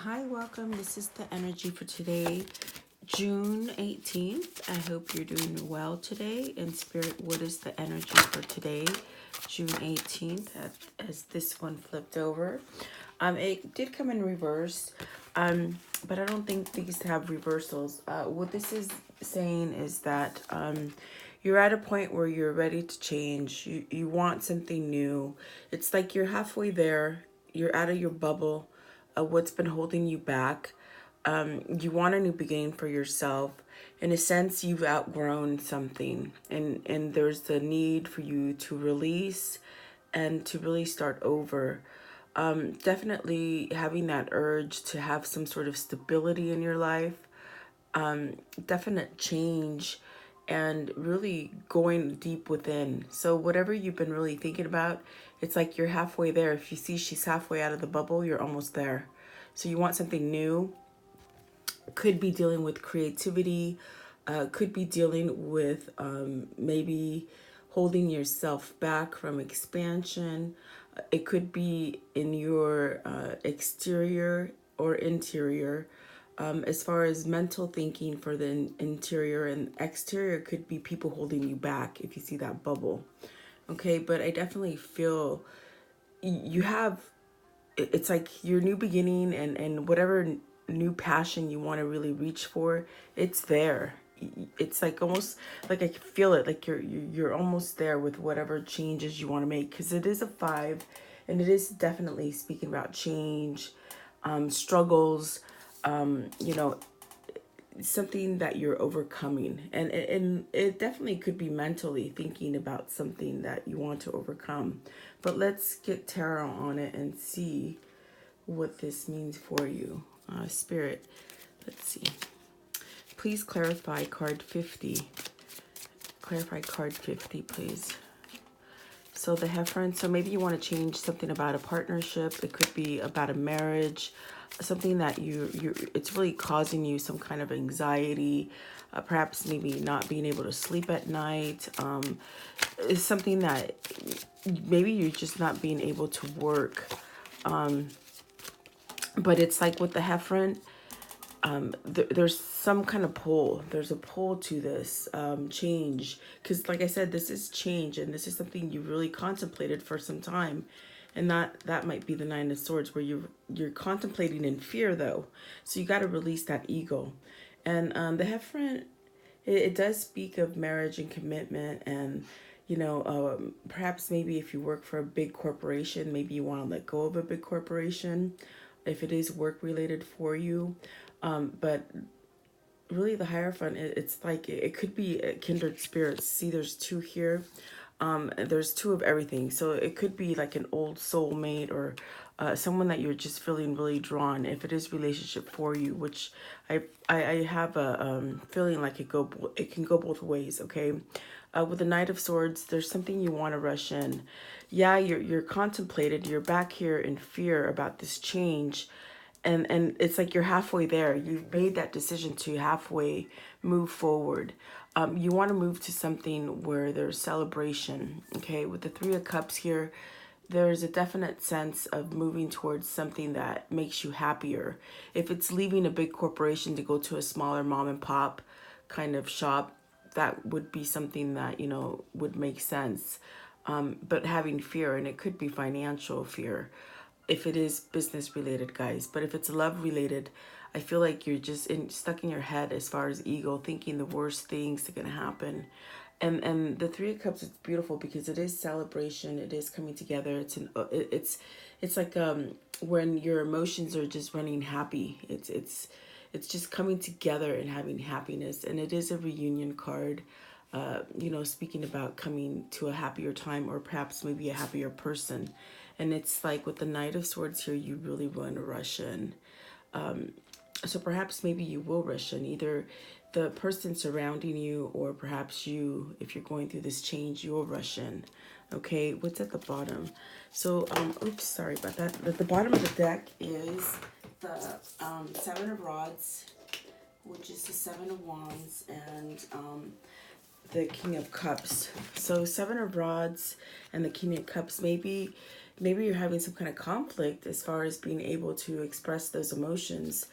Hi, welcome. This is the energy for today, June 18th. I hope you're doing well today. And Spirit, what is the energy for today, June 18th, as this one flipped over? It did come in reverse, but I don't think these have reversals. What this is saying is that you're at a point where you're ready to change. You want something new. It's like you're halfway there. You're out of your bubble, what's been holding you back. You want a new beginning for yourself. In a sense, you've outgrown something, and there's the need for you to release and to really start over. Definitely having that urge to have some sort of stability in your life, definite change, and really going deep within. So whatever you've been really thinking about, it's like you're halfway there. If you see she's halfway out of the bubble, you're almost there. So you want something new. Could be dealing with creativity, could be dealing with maybe holding yourself back from expansion. It could be in your exterior or interior. As far as mental thinking for the interior, and exterior could be people holding you back if you see that bubble. Okay, but I definitely feel you have, it's like your new beginning, and whatever new passion you want to really reach for, it's there. It's like almost like I can feel it, like you're almost there with whatever changes you want to make, because it is a 5, and it is definitely speaking about change, struggles, you know, something that you're overcoming, and it definitely could be mentally thinking about something that you want to overcome. But let's get tarot on it and see what this means for you. Spirit, let's see, please clarify card 50. Clarify card 50, please. So the Heffron, so maybe you want to change something about a partnership. It could be about a marriage, something that it's really causing you some kind of anxiety, perhaps maybe not being able to sleep at night. It's something that maybe you're just not being able to work. But it's like with the Heffron, there's some kind of pull. There's a pull to this change, because like I said, this is change, and this is something you really contemplated for some time, and that might be the 9 of Swords, where you're contemplating in fear though. So you got to release that ego, and the Heffron, it does speak of marriage and commitment, and perhaps maybe if you work for a big corporation, maybe you want to let go of a big corporation if it is work related for you. But really the Hierophant, it's like it could be kindred spirits. See, there's 2 here. There's 2 of everything. So it could be like an old soulmate, or someone that you're just feeling really drawn, if it is relationship for you, which I have a feeling like it can go both ways, okay? With the Knight of Swords, there's something you want to rush in. Yeah, you're contemplated. You're back here in fear about this change, and it's like you're halfway there. You've made that decision to halfway move forward. You want to move to something where there's celebration. Okay, with the 3 of Cups here, there's a definite sense of moving towards something that makes you happier. If it's leaving a big corporation to go to a smaller mom and pop kind of shop, that would be something that would make sense. But having fear, and it could be financial fear if it is business related, guys. But if it's love related, I feel like you're just stuck in your head as far as ego, thinking the worst things are gonna happen. And the 3 of Cups, it's beautiful because it is celebration. It is coming together. It's like when your emotions are just running happy. It's just coming together and having happiness. And it is a reunion card. Speaking about coming to a happier time, or perhaps maybe a happier person. And it's like with the Knight of Swords here, you really want to rush in. So perhaps maybe you will rush in, either the person surrounding you, or perhaps you, if you're going through this change, you'll rush in. Okay, what's at the bottom? So, oops, sorry about that. At the bottom of the deck is the 7 of Rods, which is the 7 of Wands, and the King of Cups. So 7 of Rods and the King of Cups, maybe maybe you're having some kind of conflict as far as being able to express those emotions.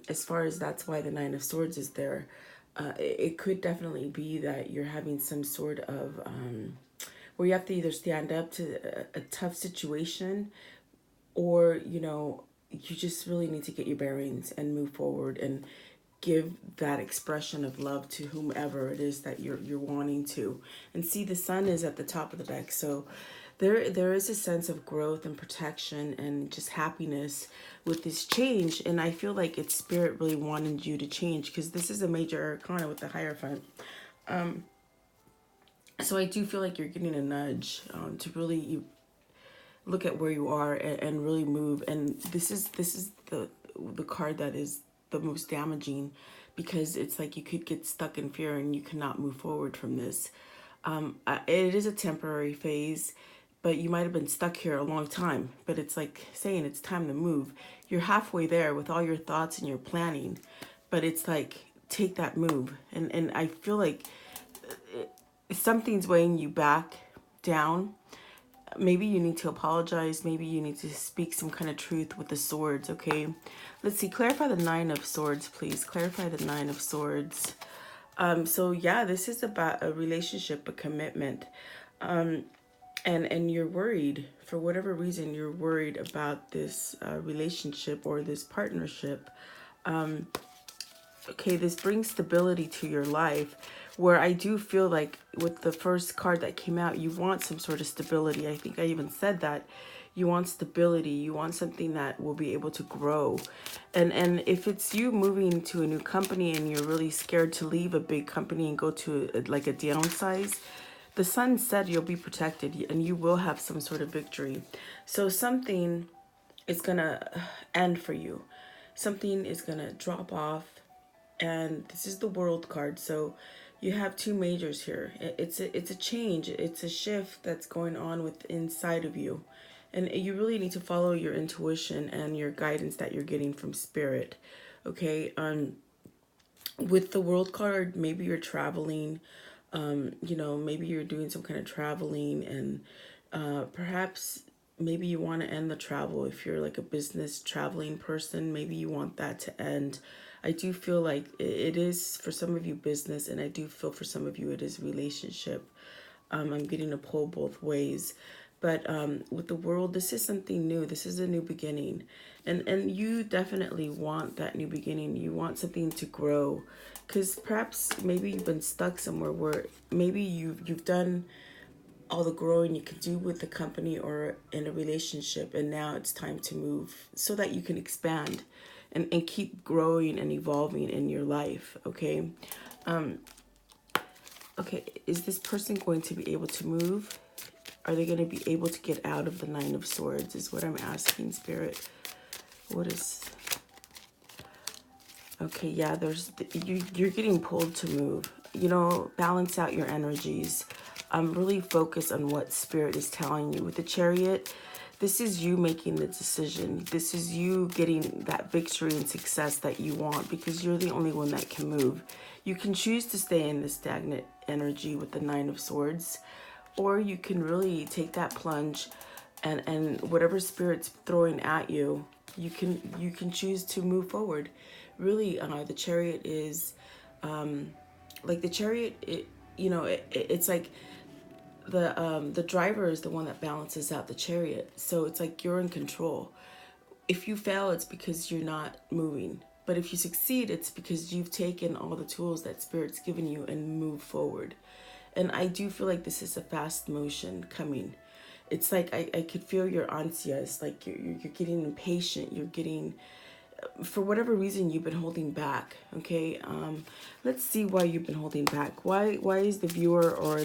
As far as that's why the Nine of Swords is there. It could definitely be that you're having some sort of where you have to either stand up to a tough situation, or you just really need to get your bearings and move forward and give that expression of love to whomever it is that you're wanting to. And see, the sun is at the top of the deck, so there is a sense of growth and protection and just happiness with this change. And I feel like it's spirit really wanted you to change, because this is a major arcana with the Hierophant. So I do feel like you're getting a nudge to really look at where you are and really move. And this is the card that is the most damaging, because it's like you could get stuck in fear and you cannot move forward from this. It is a temporary phase, but you might have been stuck here a long time. But it's like saying it's time to move. You're halfway there with all your thoughts and your planning, but it's like, take that move. And I feel like something's weighing you back down. Maybe you need to apologize. Maybe you need to speak some kind of truth with the swords, okay? Let's see. Clarify the Nine of Swords, please. Clarify the Nine of Swords. So, yeah, this is about a relationship, a commitment. And you're worried. For whatever reason, you're worried about this relationship or this partnership. Okay, this brings stability to your life, where I do feel like with the first card that came out, you want some sort of stability. I think I even said that. You want stability. You want something that will be able to grow. And if it's you moving to a new company and you're really scared to leave a big company and go to like a downsize, the sun said you'll be protected and you will have some sort of victory. So something is going to end for you. Something is going to drop off. And this is the World card, so you have two majors here. It's a change, it's a shift that's going on with inside of you, and you really need to follow your intuition and your guidance that you're getting from spirit. Okay, with the World card, maybe you're traveling, maybe you're doing some kind of traveling, and perhaps maybe you want to end the travel. If you're like a business traveling person, maybe you want that to end. I do feel like it is for some of you business, and I do feel for some of you it is relationship. I'm getting a pull both ways. But with the World, this is something new. This is a new beginning. And you definitely want that new beginning. You want something to grow. Because perhaps maybe you've been stuck somewhere where maybe you've done all the growing you can do with the company or in a relationship, and now it's time to move so that you can expand and keep growing and evolving in your life. Okay, okay, is this person going to be able to move? Are they going to be able to get out of the Nine of Swords is what I'm asking, Spirit. What is... Okay, yeah, you're getting pulled to move. Balance out your energies. Really focus on what Spirit is telling you. With the Chariot, this is you making the decision. This is you getting that victory and success that you want, because you're the only one that can move. You can choose to stay in the stagnant energy with the Nine of Swords, or you can really take that plunge and whatever Spirit's throwing at you, you can choose to move forward. Really, the Chariot is like the Chariot. It's like the driver is the one that balances out the Chariot. So it's like you're in control. If you fail, it's because you're not moving. But if you succeed, it's because you've taken all the tools that Spirit's given you and moved forward. And I do feel like this is a fast motion coming. It's like I could feel you're anxious, like you're getting impatient, you're getting... For whatever reason, you've been holding back. Okay, let's see why you've been holding back. Why is the viewer or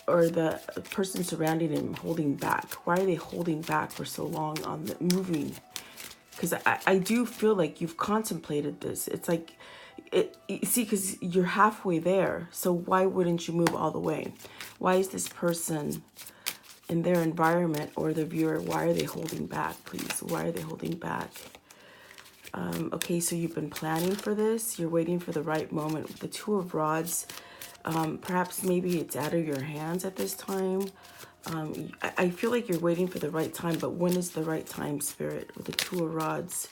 the person surrounding him holding back? Why are they holding back for so long on the moving? Because I do feel like you've contemplated this. It's like, see, because you're halfway there. So why wouldn't you move all the way? Why is this person in their environment or the viewer, why are they holding back, please? Why are they holding back? Okay, so you've been planning for this. You're waiting for the right moment. With the Two of Rods, perhaps maybe it's out of your hands at this time. I feel like you're waiting for the right time, but when is the right time, Spirit? With the Two of Rods.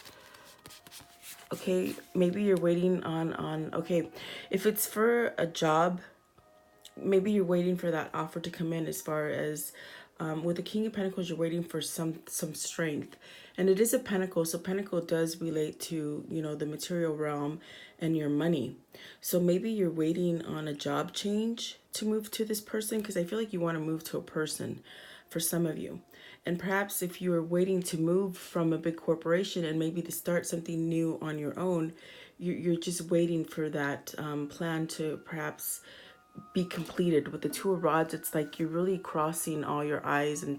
Okay, maybe you're waiting okay, if it's for a job, maybe you're waiting for that offer to come in. As far as with the King of Pentacles, you're waiting for some strength, and it is a pentacle, so pentacle does relate to, you know, the material realm and your money. So maybe you're waiting on a job change to move to this person, because I feel like you want to move to a person for some of you. And perhaps if you are waiting to move from a big corporation and maybe to start something new on your own, you're just waiting for that plan to perhaps be completed. With the Two of Rods, it's like you're really crossing all your I's and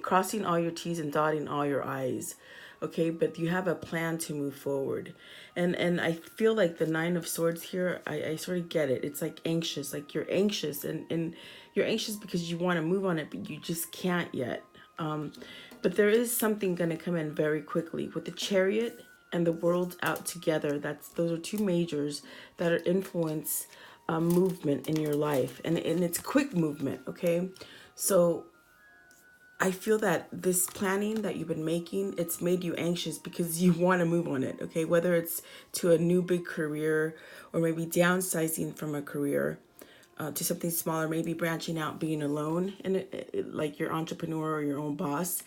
crossing all your T's and dotting all your I's. Okay, but you have a plan to move forward. And I feel like the Nine of Swords here, I sort of get it. It's like anxious, like you're anxious, and you're anxious because you want to move on it, but you just can't yet. But there is something going to come in very quickly. With the Chariot and the World out together, those are two majors that are influence movement in your life, and it's quick movement. Okay, so I feel that this planning that you've been making, it's made you anxious because you want to move on it. Okay, whether it's to a new big career, or maybe downsizing from a career to something smaller, maybe branching out, being alone, and like your entrepreneur or your own boss,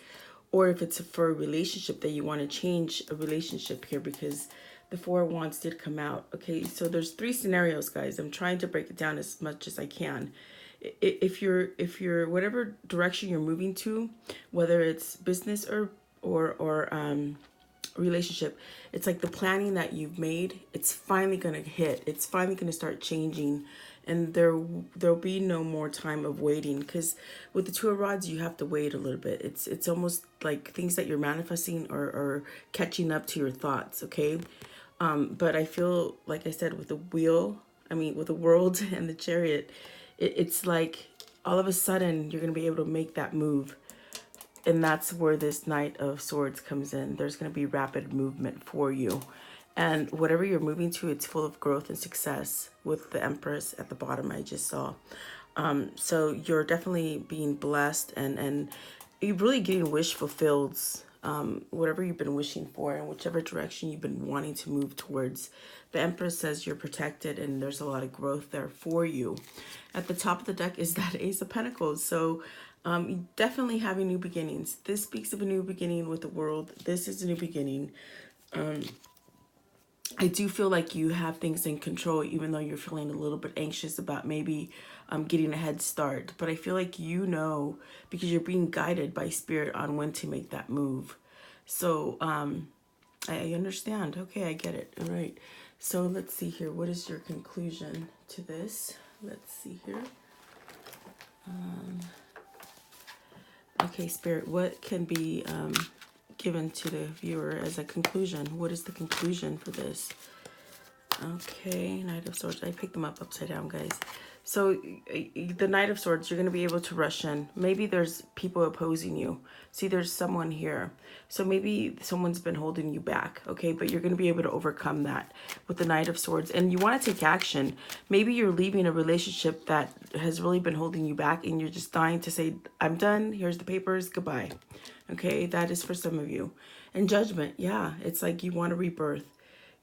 or if it's for a relationship that you want to change a relationship here, because the Four of Wands did come out. Okay, so there's three scenarios, guys. I'm trying to break it down as much as I can. If you're whatever direction you're moving to, whether it's business or relationship, it's like the planning that you've made, it's finally gonna hit. It's finally gonna start changing, and there'll be no more time of waiting, because with the Two of Rods, you have to wait a little bit. It's almost like things that you're manifesting are catching up to your thoughts. Okay, but I feel, like I said, with the with the World and the Chariot, it's like all of a sudden you're gonna be able to make that move. And that's where this Knight of Swords comes in. There's going to be rapid movement for you. And whatever you're moving to, it's full of growth and success, with the Empress at the bottom I just saw. So you're definitely being blessed, and you're really getting wish fulfilled. Whatever you've been wishing for, and whichever direction you've been wanting to move towards. The Empress says you're protected, and there's a lot of growth there for you. At the top of the deck is that Ace of Pentacles. So definitely having new beginnings. This speaks of a new beginning with the World. This is a new beginning. I do feel like you have things in control, even though you're feeling a little bit anxious about maybe getting a head start. But I feel like you know, because you're being guided by Spirit on when to make that move. So I understand. Okay, I get it. All right. So let's see here. What is your conclusion to this? Let's see here. Okay, Spirit, what can be given to the viewer as a conclusion? What is the conclusion for this? Okay, Knight of Swords. I picked them up upside down, guys. So the Knight of Swords, you're going to be able to rush in. Maybe there's people opposing you. See, there's someone here. So maybe someone's been holding you back, okay? But you're going to be able to overcome that with the Knight of Swords. And you want to take action. Maybe you're leaving a relationship that has really been holding you back, and you're just dying to say, I'm done. Here's the papers. Goodbye. Okay, that is for some of you. And Judgment, yeah, it's like you want to rebirth.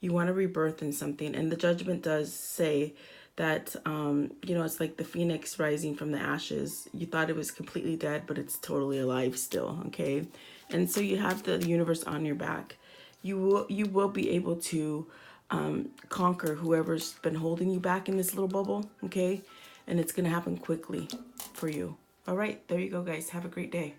You want to rebirth in something. And the Judgment does say that, you know, it's like the phoenix rising from the ashes. You thought it was completely dead, but it's totally alive still, okay? And so you have the universe on your back. You will be able to conquer whoever's been holding you back in this little bubble, okay? And it's going to happen quickly for you. All right, there you go, guys. Have a great day.